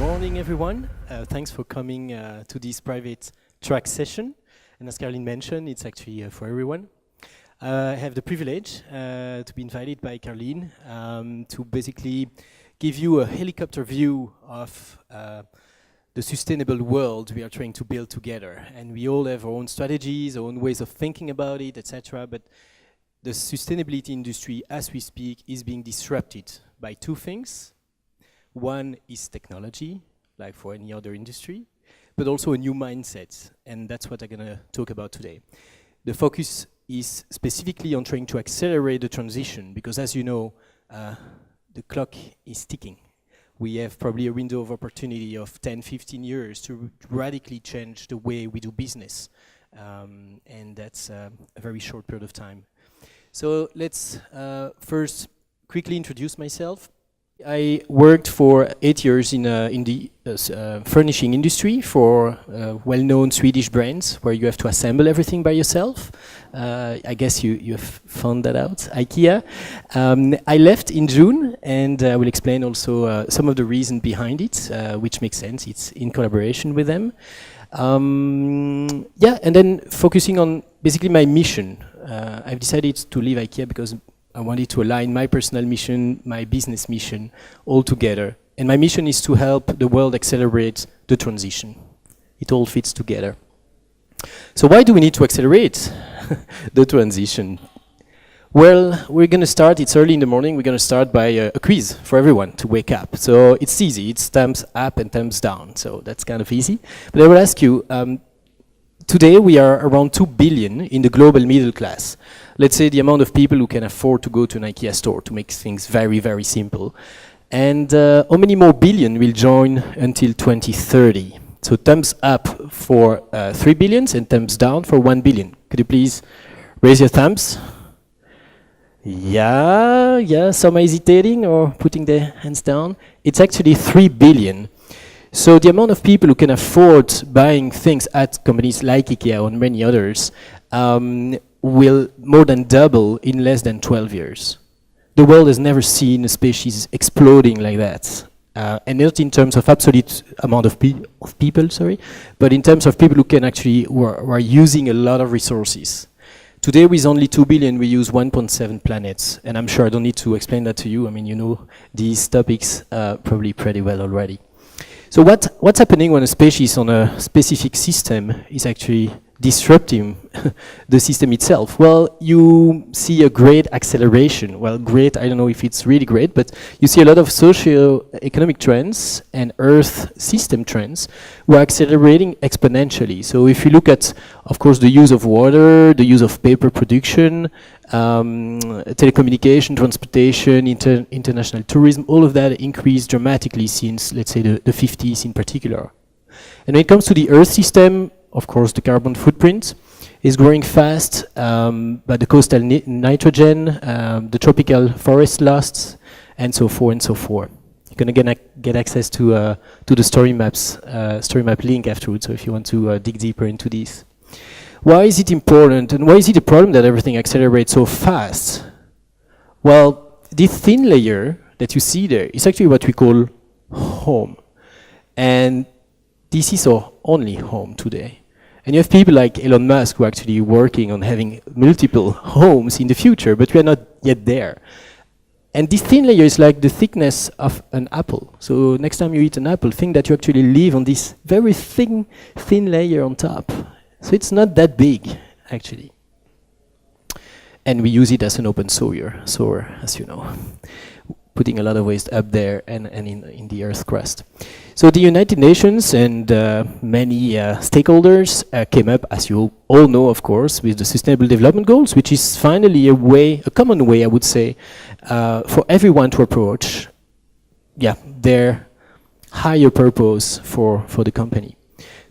morning, everyone. Thanks for coming to this private track session. And as Caroline mentioned, it's actually for everyone. I have the privilege to be invited by Caroline to basically give you a helicopter view of the sustainable world we are trying to build together. And we all have our own strategies, our own ways of thinking about it, etc. But the sustainability industry, as we speak, is being disrupted by two things. One is technology, like for any other industry, but also a new mindset, and that's what I'm going to talk about today. The focus is specifically on trying to accelerate the transition, because as you know, the clock is ticking. We have probably a window of opportunity of 10, 15 years to radically change the way we do business, and that's a very short period of time. So let's first quickly introduce myself. I worked for 8 years in the furnishing industry for well-known Swedish brands where you have to assemble everything by yourself. I guess you have found that out. IKEA. I left in June, and I will explain also some of the reason behind it, which makes sense. It's in collaboration with them. Yeah, and then focusing on basically my mission. I've decided to leave IKEA because I wanted to align my personal mission, my business mission, all together. And my mission is to help the world accelerate the transition. It all fits together. So why do we need to accelerate the transition? Well, we're going to start, it's early in the morning, we're going to start by a quiz for everyone to wake up. So it's easy, it's thumbs up and thumbs down, so that's kind of easy. But I will ask you, today we are around 2 billion in the global middle class. Let's say the amount of people who can afford to go to an IKEA store, to make things very, very simple. And how many more billion will join until 2030? So thumbs up for 3 billions and thumbs down for 1 billion. Could you please raise your thumbs? Yeah, some are hesitating or putting their hands down. It's actually 3 billion. So the amount of people who can afford buying things at companies like IKEA and many others will more than double in less than 12 years. The world has never seen a species exploding like that. And not in terms of absolute amount of people, but in terms of people who can actually, who are using a lot of resources. Today with only 2 billion, we use 1.7 planets. And I'm sure I don't need to explain that to you. I mean, you know these topics probably pretty well already. So what's happening when a species on a specific system is actually disrupting the system itself? Well, you see a great acceleration. Well, great, I don't know if it's really great, but you see a lot of socio-economic trends and Earth system trends who are accelerating exponentially. So if you look at, of course, the use of water, the use of paper production, telecommunication, transportation, international tourism, all of that increased dramatically since, let's say, the 50s in particular. And when it comes to the Earth system, of course, the carbon footprint is growing fast, but the coastal nitrogen, the tropical forest loss, and so forth and so forth. You're going to get access to the story map link afterwards, so if you want to dig deeper into this. Why is it important, and why is it a problem that everything accelerates so fast? Well, this thin layer that you see there is actually what we call home. And this is our only home today. And you have people like Elon Musk who are actually working on having multiple homes in the future, but we are not yet there. And this thin layer is like the thickness of an apple. So next time you eat an apple, think that you actually live on this very thin layer on top. So it's not that big, actually. And we use it as an open sower, as you know, putting a lot of waste up there and in the Earth's crust. So the United Nations and many stakeholders came up, as you all know, of course, with the Sustainable Development Goals, which is finally a common way, I would say, for everyone to approach, their higher purpose for the company,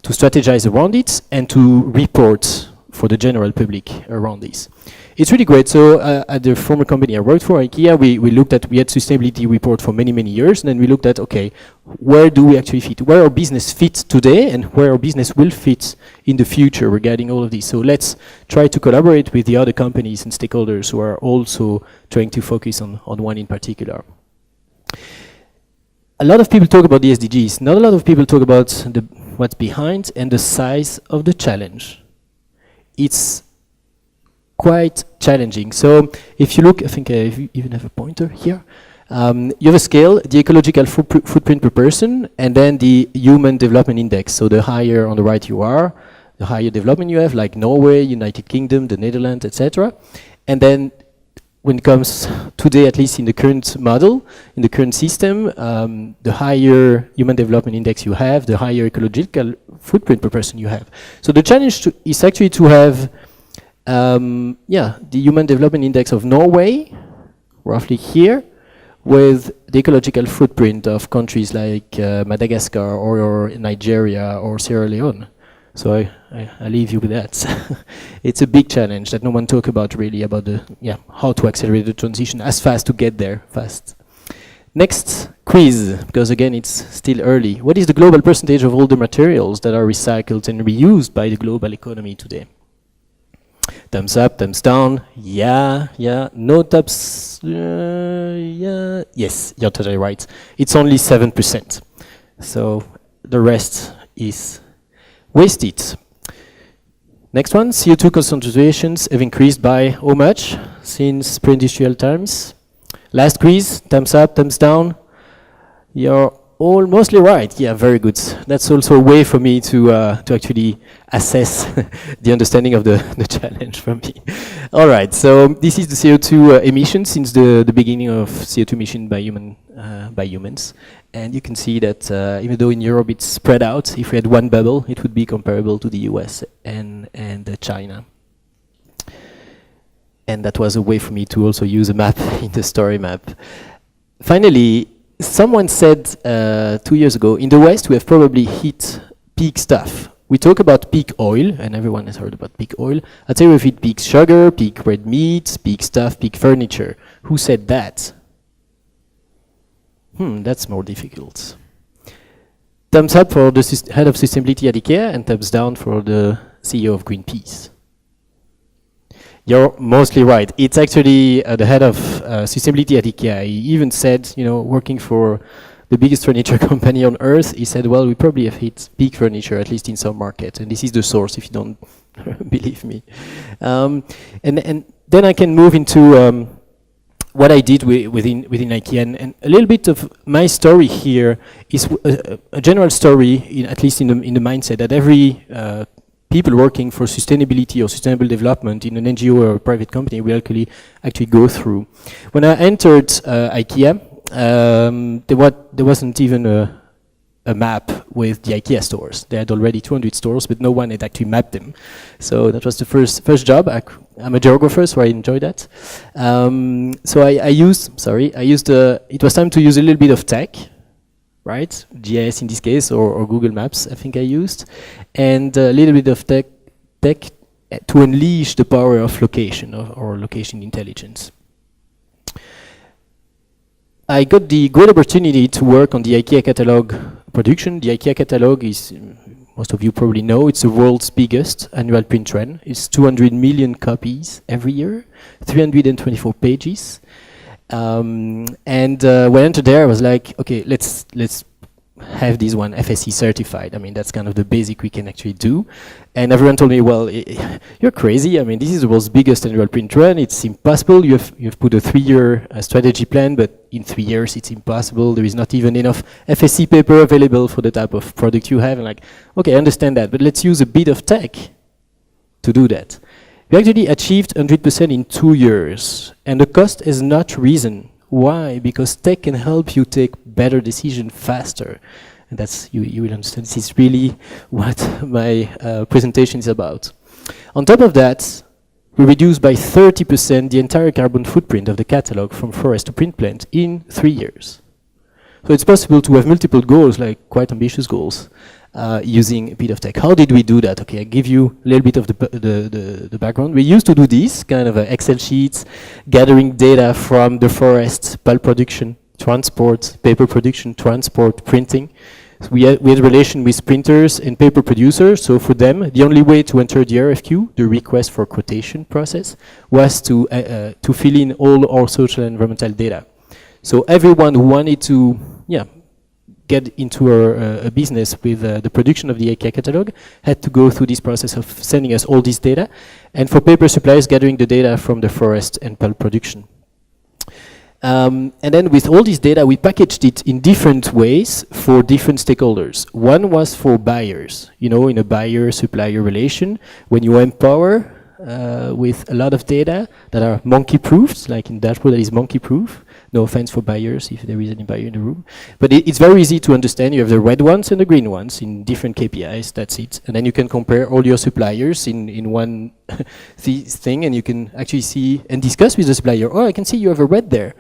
to strategize around it and to report for the general public around this. It's really great. So at the former company I worked for, IKEA, we looked at, we had sustainability report for many, many years, and then we looked at, okay, where do we actually fit? Where our business fits today and where our business will fit in the future regarding all of this. So let's try to collaborate with the other companies and stakeholders who are also trying to focus on one in particular. a lot of people talk about the SDGs. Not a lot of people talk about what's behind and the size of the challenge. It's quite challenging. So if you look, I think I even have a pointer here. You have a scale, the ecological footprint per person, and then the human development index. So the higher on the right you are, the higher development you have, like Norway, United Kingdom, the Netherlands, etc. And then when it comes today, at least in the current model, in the current system, the higher human development index you have, the higher ecological footprint per person you have. So the challenge is actually to have, the human development index of Norway, roughly here, with the ecological footprint of countries like Madagascar or Nigeria or Sierra Leone. So I leave you with that. It's a big challenge that no one talk about really, about how to accelerate the transition as fast to get there fast. Next quiz, because again it's still early. What is the global percentage of all the materials that are recycled and reused by the global economy today? Thumbs up, thumbs down. Yeah. No thumbs. Yes, you're totally right. It's only 7%. So the rest is wasted. Next one, CO2 concentrations have increased by how much since pre-industrial times? Last quiz, thumbs up, thumbs down. You're all mostly right. Yeah, very good. That's also a way for me to actually assess the understanding of the challenge for me. All right, so this is the CO2 emissions since the beginning of CO2 emission by humans. And you can see that even though in Europe it's spread out, if we had one bubble, it would be comparable to the US and China. And that was a way for me to also use a map in the story map. Finally, someone said 2 years ago, in the West we have probably hit peak stuff. We talk about peak oil, and everyone has heard about peak oil. I'd say we've hit peak sugar, peak red meat, peak stuff, peak furniture. Who said that? That's more difficult. Thumbs up for the head of sustainability at IKEA, and thumbs down for the CEO of Greenpeace. You're mostly right. It's actually the head of sustainability at IKEA. He even said, working for the biggest furniture company on earth, he said, well, we probably have hit peak furniture, at least in some markets. And this is the source, if you don't believe me. And then I can move into what I did within IKEA. And a little bit of my story here is a general story, at least in the mindset that every people working for sustainability or sustainable development in an NGO or a private company will actually go through. When I entered IKEA, there wasn't even a map with the IKEA stores. They had already 200 stores, but no one had actually mapped them. So that was the first job. I'm a geographer, so I enjoyed that. So it was time to use a little bit of tech, right? GIS in this case, or Google Maps, I think I used, and a little bit of tech to unleash the power of location or location intelligence. I got the great opportunity to work on the IKEA catalog production. The IKEA catalog is, most of you probably know, it's the world's biggest annual print run. It's 200 million copies every year, 324 pages. And when I entered there, I was like, okay, let's have this one FSC certified. I mean, that's kind of the basic we can actually do. And everyone told me, well, you're crazy. I mean, this is the world's biggest annual print run. It's impossible. You've put a 3-year strategy plan, but in 3 years, it's impossible. There is not even enough FSC paper available for the type of product you have. And like, okay, I understand that, but let's use a bit of tech to do that. We actually achieved 100% in 2 years, and the cost has not risen. Why? Because tech can help you take better decisions faster. And that's, you will understand, this is really what my presentation is about. On top of that, we reduced by 30% the entire carbon footprint of the catalog from forest to print plant in 3 years. So it's possible to have multiple goals, like quite ambitious goals, using a bit of tech. How did we do that? Okay, I give you a little bit of the background. We used to do this kind of Excel sheets, gathering data from the forest, pulp production, transport, paper production, transport, printing. So we had relation with printers and paper producers. So for them, the only way to enter the RFQ, the request for quotation process, was to fill in all our social and environmental data. So everyone who wanted to get into a business with the production of the IKEA catalog had to go through this process of sending us all this data, and for paper suppliers, gathering the data from the forest and pulp production. And then with all this data, we packaged it in different ways for different stakeholders. One was for buyers, you know, in a buyer-supplier relation, when you empower with a lot of data that are monkey-proofed, like in dashboard that is monkey-proof. No offense for buyers, if there is any buyer in the room. But it's very easy to understand. You have the red ones and the green ones in different KPIs, that's it. And then you can compare all your suppliers in one thing, and you can actually see and discuss with the supplier, oh, I can see you have a red there.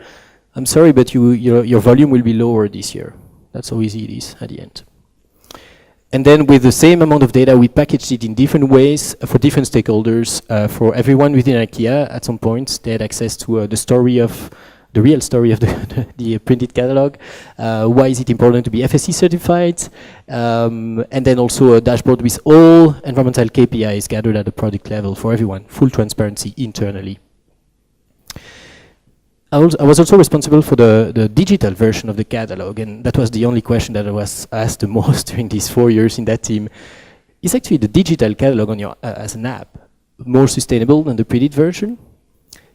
I'm sorry, but your volume will be lower this year. That's how easy it is at the end. And then with the same amount of data, we packaged it in different ways for different stakeholders. For everyone within IKEA, at some point, they had access to the real story of the printed catalog. Why is it important to be FSC certified? And then also a dashboard with all environmental KPIs gathered at the product level for everyone, full transparency internally. I was also responsible for the digital version of the catalog, and that was the only question that I was asked the most during these 4 years in that team. Is actually the digital catalog on your as an app more sustainable than the printed version?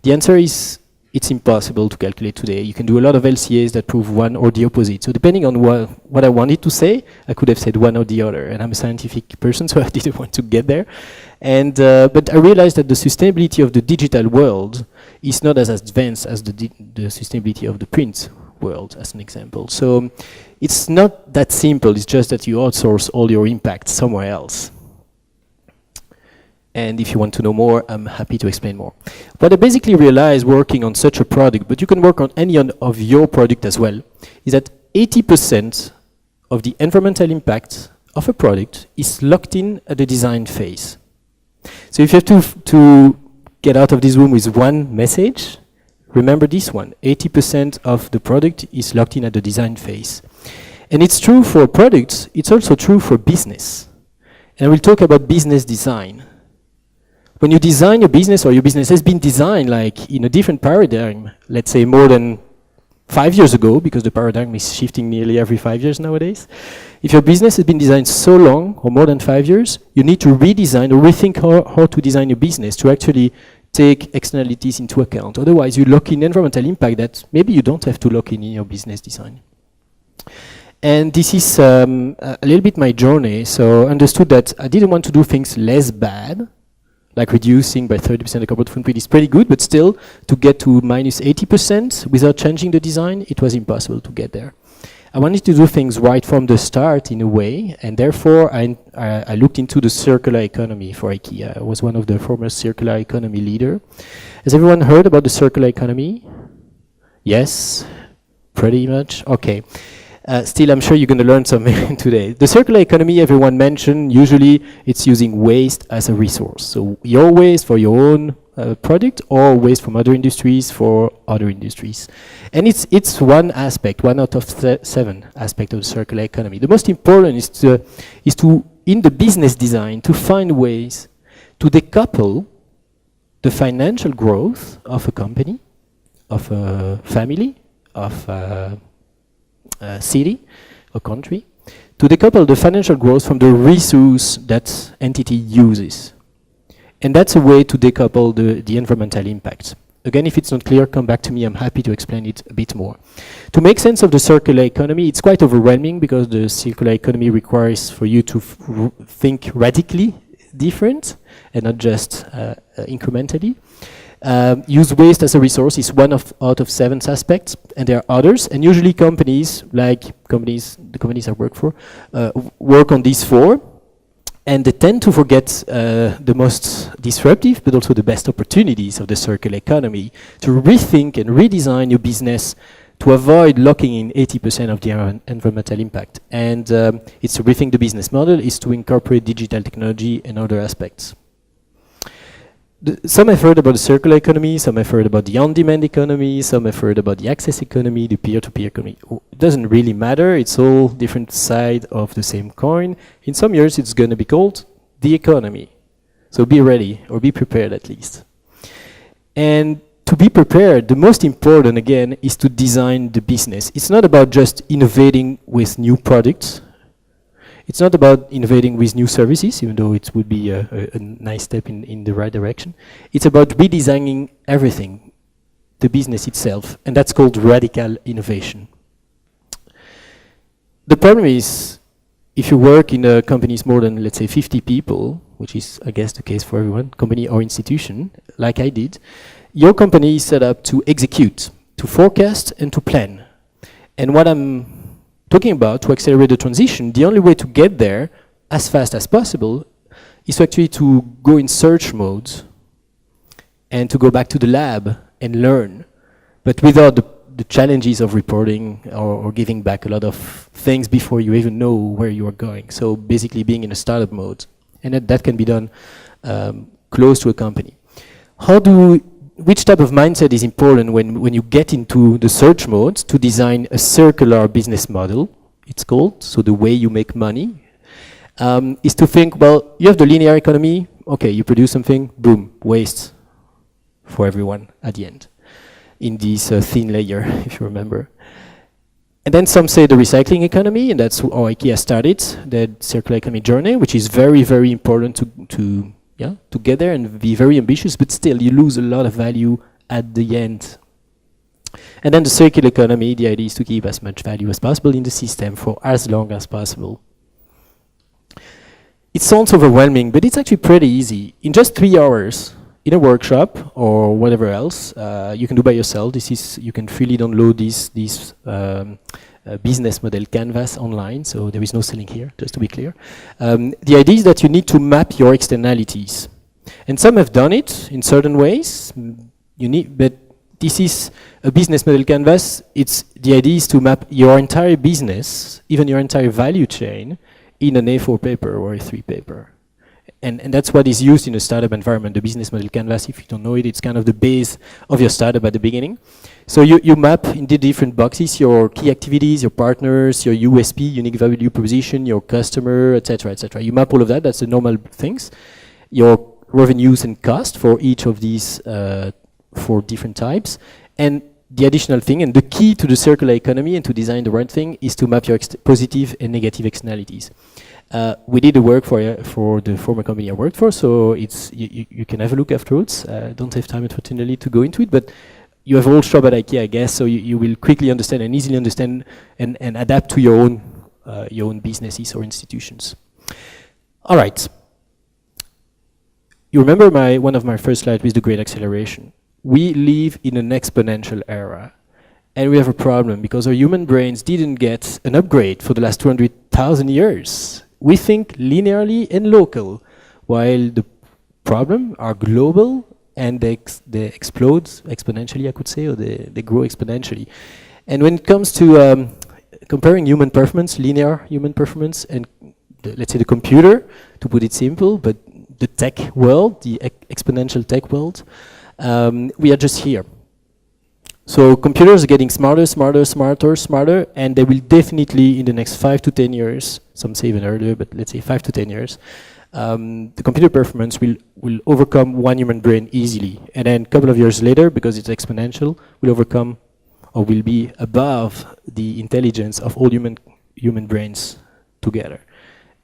The answer is it's impossible to calculate today. You can do a lot of LCAs that prove one or the opposite. So depending on what I wanted to say, I could have said one or the other. And I'm a scientific person, so I didn't want to get there. And but I realized that the sustainability of the digital world is not as advanced as the sustainability of the print world, as an example. So it's not that simple. It's just that you outsource all your impact somewhere else. And if you want to know more, I'm happy to explain more. What I basically realized working on such a product, but you can work on any of your product as well, is that 80% of the environmental impact of a product is locked in at the design phase. So if you have to get out of this room with one message, remember this one. 80% of the product is locked in at the design phase. And it's true for products, it's also true for business. And I will talk about business design. When you design your business, or your business has been designed like in a different paradigm, let's say more than 5 years ago, because the paradigm is shifting nearly every 5 years nowadays. If your business has been designed so long, or more than 5 years, you need to redesign or rethink how to design your business to actually take externalities into account. Otherwise, you lock in environmental impact that maybe you don't have to lock in your business design. And this is a little bit my journey. So I understood that I didn't want to do things less bad, like reducing by 30% the carbon footprint is pretty good, but still, to get to minus 80% without changing the design, it was impossible to get there. I wanted to do things right from the start in a way, and therefore I looked into the circular economy for IKEA. I was one of the former circular economy leader. Has everyone heard about the circular economy? Yes? Pretty much? Okay. Still, I'm sure you're going to learn something today. The circular economy, everyone mentioned, usually it's using waste as a resource. So your waste for your own product, or waste from other industries for other industries. And it's one aspect, one out of 7 aspects of the circular economy. The most important is to, in the business design, to find ways to decouple the financial growth of a company, of a family, of a city or country, to decouple the financial growth from the resource that entity uses. And that's a way to decouple the environmental impact. Again, if it's not clear, come back to me. I'm happy to explain it a bit more. To make sense of the circular economy, it's quite overwhelming because the circular economy requires for you to think radically different and not just incrementally. Use waste as a resource is one out of 7 aspects, and there are others. And usually companies, the companies I work for, work on these 4. And they tend to forget the most disruptive, but also the best opportunities of the circular economy to rethink and redesign your business to avoid locking in 80% of the environmental impact. And it's to rethink the business model, is to incorporate digital technology and other aspects. Some have heard about the circular economy, some have heard about the on-demand economy, some have heard about the access economy, the peer-to-peer economy. It doesn't really matter, it's all different sides of the same coin. In some years it's going to be called the economy. So be ready, or be prepared at least. And to to be prepared, the most important, again, is to design the business. It's not about just innovating with new products. It's not about innovating with new services, even though it would be a nice step in the right direction. It's about redesigning everything, the business itself, and that's called radical innovation. The problem is, if you work in a company more than, let's say, 50 people, which is, I guess, the case for everyone, company or institution, like I did, your company is set up to execute, to forecast, and to plan. And what I'm talking about, to accelerate the transition, the only way to get there as fast as possible is actually to go in search mode and to go back to the lab and learn, but without the challenges of reporting or giving back a lot of things before you even know where you are going. So basically being in a startup mode. And that can be done close to a company. Which type of mindset is important when you get into the search mode to design a circular business model, it's called, so the way you make money, is to think, well, you have the linear economy, okay, you produce something, boom, waste for everyone at the end, in this thin layer, if you remember. And then some say the recycling economy, and that's how IKEA started, the circular economy journey, which is very, very important to get there and be very ambitious, but still you lose a lot of value at the end. And then the circular economy, the idea is to keep as much value as possible in the system for as long as possible. It sounds overwhelming, but it's actually pretty easy. In just 3 hours, in a workshop or whatever else, you can do by yourself. You can freely download this business model canvas online, so there is no selling here, just to be clear. The idea is that you need to map your externalities. And some have done it in certain ways, but this is a business model canvas. The idea is to map your entire business, even your entire value chain, in an A4 paper or A3 paper. And that's what is used in a startup environment, the business model canvas. If you don't know it, it's kind of the base of your startup at the beginning. So you map in the different boxes your key activities, your partners, your USP, unique value proposition, your customer, etc., etc. You map all of that. That's the normal things. Your revenues and cost for each of these 4 different types. And the additional thing, and the key to the circular economy and to design the right thing, is to map your positive and negative externalities. We did the work for the former company I worked for, so you can have a look afterwards. Don't have time, unfortunately, to go into it, but you have all shop at IKEA, I guess, so you will quickly understand and easily understand and adapt to your own businesses or institutions. All right. You remember one of my first slides with the great acceleration. We live in an exponential era, and we have a problem because our human brains didn't get an upgrade for the last 200,000 years. We think linearly and local, while the problem are global and they explode exponentially, I could say, or they grow exponentially. And when it comes to comparing human performance, linear human performance, and let's say the computer, to put it simple, but the tech world, the exponential tech world, we are just here. So computers are getting smarter, and they will definitely, in the next 5 to 10 years, some say even earlier, but let's say 5 to 10 years, the computer performance will overcome one human brain easily. And then a couple of years later, because it's exponential, will overcome or will be above the intelligence of all human brains together.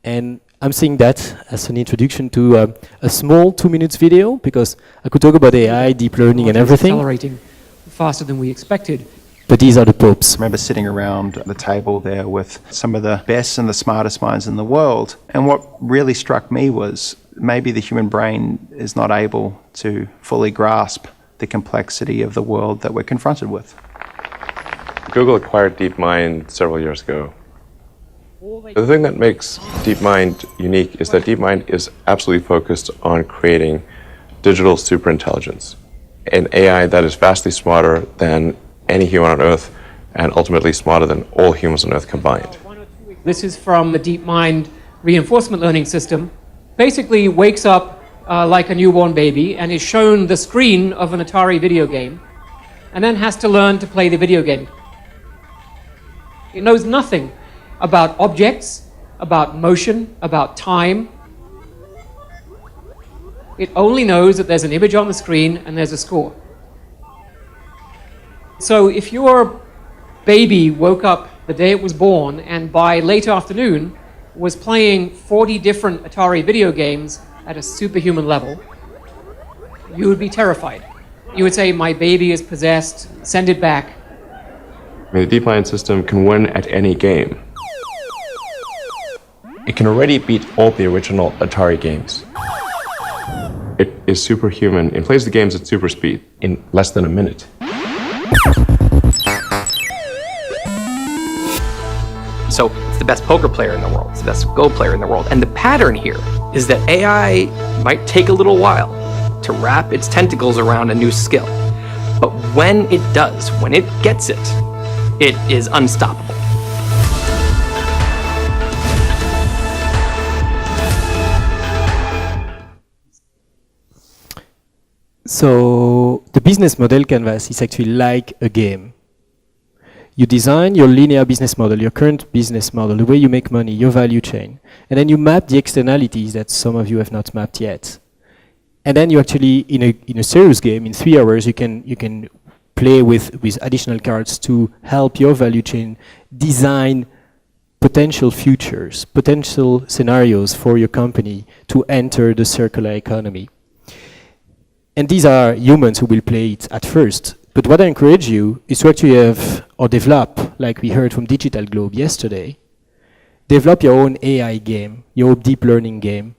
And I'm saying that as an introduction to a small 2 minutes video, because I could talk about AI, deep learning, and everything. Accelerating faster than we expected. But these are the popes. I remember sitting around the table there with some of the best and the smartest minds in the world. And what really struck me was maybe the human brain is not able to fully grasp the complexity of the world that we're confronted with. Google acquired DeepMind several years ago. The thing that makes DeepMind unique is that DeepMind is absolutely focused on creating digital superintelligence, an AI that is vastly smarter than any human on Earth and ultimately smarter than all humans on Earth combined. This is from the DeepMind reinforcement learning system. Basically wakes up like a newborn baby and is shown the screen of an Atari video game and then has to learn to play the video game. It knows nothing about objects, about motion, about time. It only knows that there's an image on the screen and there's a score. So if your baby woke up the day it was born and by late afternoon was playing 40 different Atari video games at a superhuman level, you would be terrified. You would say, my baby is possessed, send it back. I mean, the DeepMind system can win at any game. It can already beat all the original Atari games. It is superhuman. It plays the games at super speed in less than a minute. So it's the best poker player in the world, it's the best Go player in the world. And the pattern here is that AI might take a little while to wrap its tentacles around a new skill. But when it does, when it gets it, it is unstoppable. So the business model canvas is actually like a game. You design your linear business model, your current business model, the way you make money, your value chain, and then you map the externalities that some of you have not mapped yet. And then you actually, in a serious game, in 3 hours, you can play with additional cards to help your value chain design potential futures, potential scenarios for your company to enter the circular economy. And these are humans who will play it at first. But what I encourage you is to actually have, or develop, like we heard from Digital Globe yesterday, develop your own AI game, your deep learning game.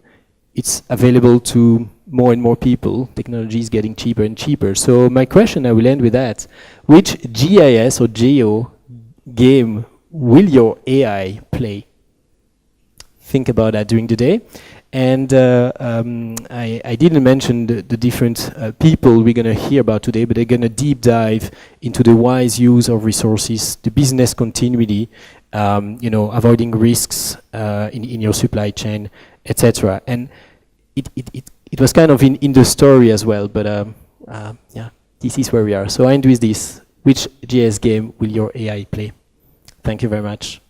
It's available to more and more people. Technology is getting cheaper and cheaper. So my question, I will end with that. Which GIS or Geo game will your AI play? Think about that during the day. And I didn't mention the different people we're going to hear about today, but they're going to deep dive into the wise use of resources, the business continuity, avoiding risks in your supply chain, etc. And it was kind of in the story as well, but yeah, this is where we are. So I end with this. Which GS game will your AI play? Thank you very much.